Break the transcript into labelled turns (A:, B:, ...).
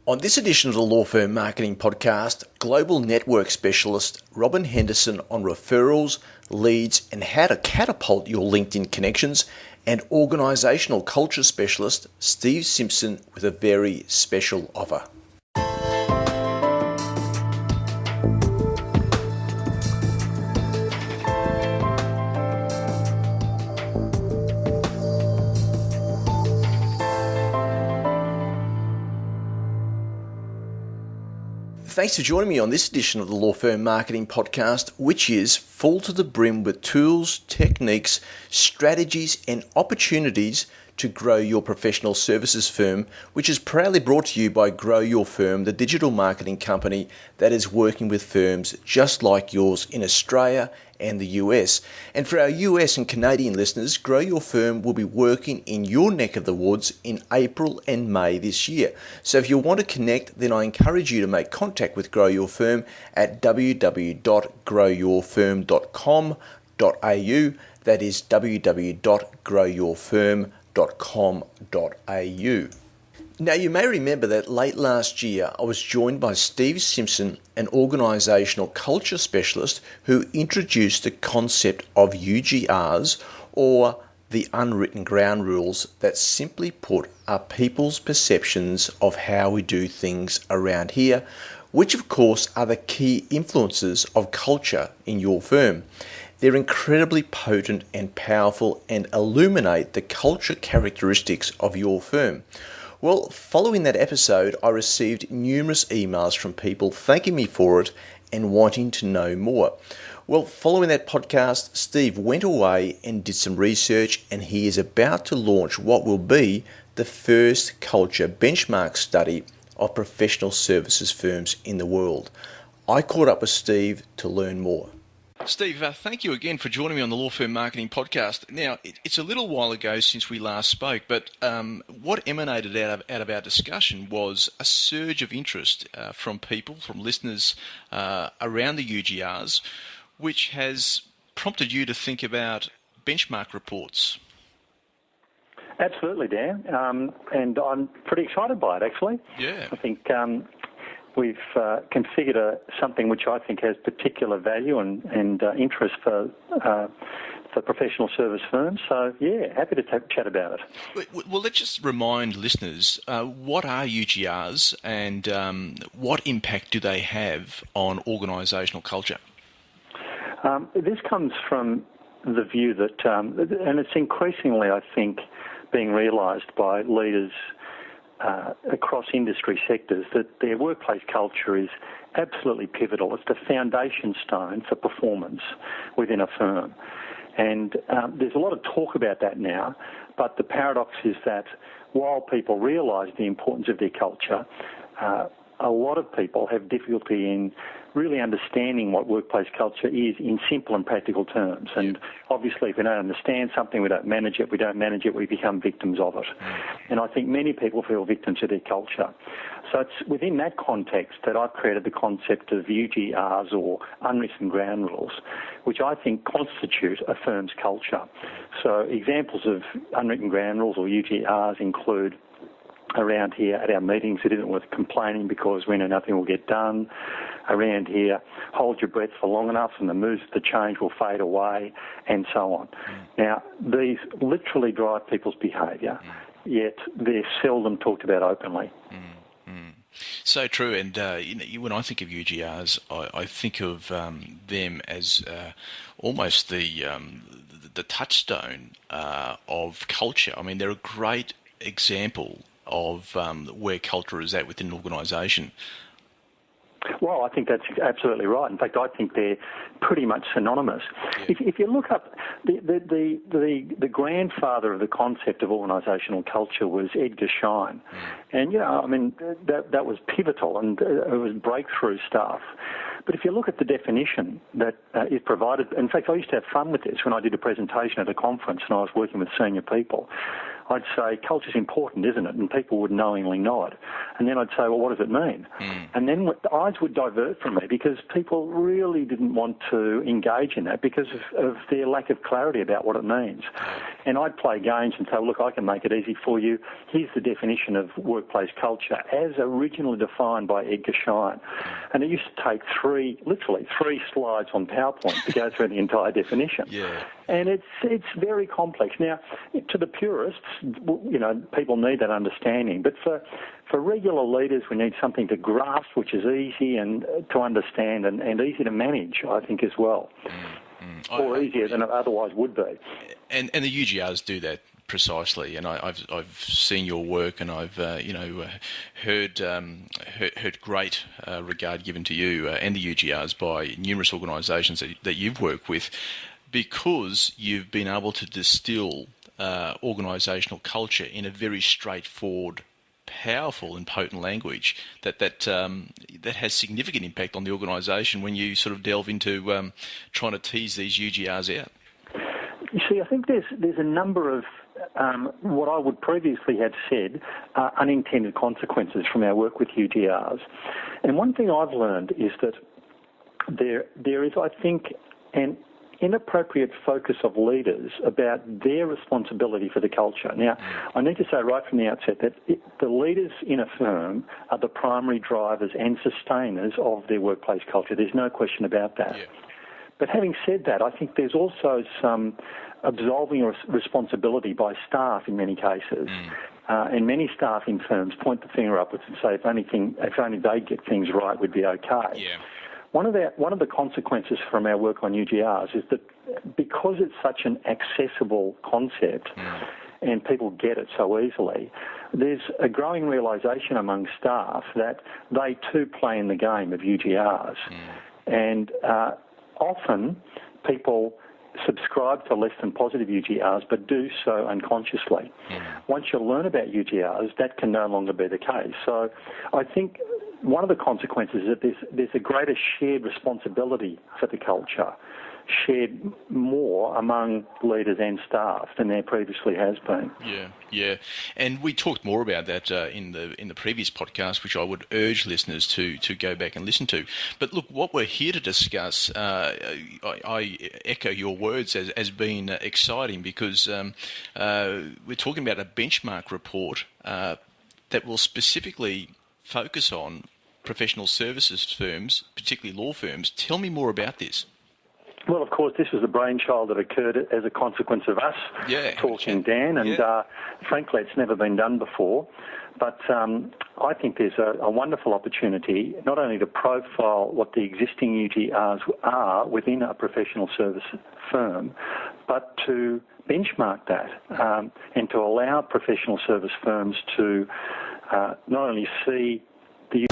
A: On this edition of the Law Firm Marketing Podcast, global network specialist Robyn Henderson on referrals, leads, and how to catapult your LinkedIn connections, and organisational culture specialist Steve Simpson with a very special offer. Thanks for joining me on this edition of the Law Firm Marketing Podcast, which is full to the brim with tools, techniques, strategies, and opportunities to grow your professional services firm, which is proudly brought to you by Grow Your Firm, the digital marketing company that is working with firms just like yours in Australia and the US. And for our US and Canadian listeners, Grow Your Firm will be working in your neck of the woods in April and May this year. So if you want to connect, then I encourage you to make contact with Grow Your Firm at www.growyourfirm.com.au. That is www.growyourfirm.com.au. Now, you may remember that late last year, I was joined by Steve Simpson, an organisational culture specialist who introduced the concept of UGRs, or the unwritten ground rules that simply put are people's perceptions of how we do things around here, which of course are the key influences of culture in your firm. They're incredibly potent and powerful and illuminate the culture characteristics of your firm. Well, following that episode, I received numerous emails from people thanking me for it and wanting to know more. Well, following that podcast, Steve went away and did some research, and he is about to launch what will be the first culture benchmark study of professional services firms in the world. I caught up with Steve to learn more. Steve, thank you again for joining me on the Law Firm Marketing Podcast. Now, it's a little while ago since we last spoke, but what emanated out of our discussion was a surge of interest from people, from listeners around the UGRs, which has prompted you to think about benchmark reports.
B: Absolutely, Dan, and I'm pretty excited by it, actually.
A: Yeah.
B: I think we've configured something which I think has particular value and interest for professional service firms. So, yeah, happy to chat about it.
A: Well, let's just remind listeners, what are UGRs and what impact do they have on organisational culture?
B: This comes from the view that, and it's increasingly, I think, being realised by leaders across industry sectors, that their workplace culture is absolutely pivotal. It's the foundation stone for performance within a firm. And there's a lot of talk about that now, but the paradox is that while people realise the importance of their culture, a lot of people have difficulty in really understanding what workplace culture is in simple and practical terms. And obviously, if we don't understand something, we don't manage it. We don't manage it, we become victims of it. And I think many people feel victims of their culture. So it's within that context that I've created the concept of UGRs, or unwritten ground rules, which I think constitute a firm's culture. So examples of unwritten ground rules, or UGRs, include around here at our meetings, it isn't worth complaining because we know nothing will get done. Around here, hold your breath for long enough and the moves to change will fade away, and so on. Now, these literally drive people's behaviour, yet they're seldom talked about openly.
A: So true, and when I think of UGRs, I think of them as almost the touchstone of culture. I mean, they're a great example of where culture is at within an organisation.
B: Well, I think that's absolutely right. In fact, I think they're pretty much synonymous. Yeah. If you look up, the grandfather of the concept of organisational culture was Edgar Schein. And, I mean, that was pivotal, and it was breakthrough stuff. But if you look at the definition that is provided, in fact, I used to have fun with this when I did a presentation at a conference and I was working with senior people. I'd say culture's important, isn't it? And people would knowingly nod. And then I'd say, well, what does it mean? And then the eyes would divert from me because people really didn't want to engage in that because of their lack of clarity about what it means. And I'd play games and say, look, I can make it easy for you. Here's the definition of workplace culture as originally defined by Edgar Schein. And it used to take literally three slides on PowerPoint to go through the entire definition.
A: Yeah.
B: And it's very complex. Now, to the purists, people need that understanding. But for regular leaders, we need something to grasp, which is easy and to understand and easy to manage, I think, as well. Or easier than it otherwise would be.
C: And the UGRs do that precisely, and I've seen your work, and I've heard great regard given to you and the UGRs by numerous organisations that you've worked with, because you've been able to distill organisational culture in a very straightforward, powerful and potent language that has significant impact on the organisation when you sort of delve into trying to tease these UGRs out.
B: You see, I think there's a number of what I would previously have said unintended consequences from our work with UGRs. And one thing I've learned is that there is, I think, an inappropriate focus of leaders about their responsibility for the culture. Now, I need to say right from the outset that the leaders in a firm are the primary drivers and sustainers of their workplace culture. There's no question about that. Yeah. But having said that, I think there's also some absolving responsibility by staff in many cases. And many staff in firms point the finger upwards and say, if only they get things right, we'd be okay.
C: Yeah.
B: One of the consequences from our work on UGRs is that because it's such an accessible concept and people get it so easily, there's a growing realisation among staff that they too play in the game of UGRs. And often people subscribe to less than positive UGRs but do so unconsciously. Once you learn about UGRs, that can no longer be the case. So I think one of the consequences is that there's a greater shared responsibility for the culture, shared more among leaders and staff than there previously has been.
C: Yeah. And we talked more about that in the previous podcast, which I would urge listeners to go back and listen to. But look, what we're here to discuss, I echo your words as being exciting, because we're talking about a benchmark report that will specifically focus on professional services firms, particularly law firms. Tell me more about this.
B: Well, of course, this was the brainchild that occurred as a consequence of us talking, Dan, and frankly, it's never been done before. But I think there's a wonderful opportunity not only to profile what the existing UGRs are within a professional service firm, but to benchmark that and to allow professional service firms to not only see the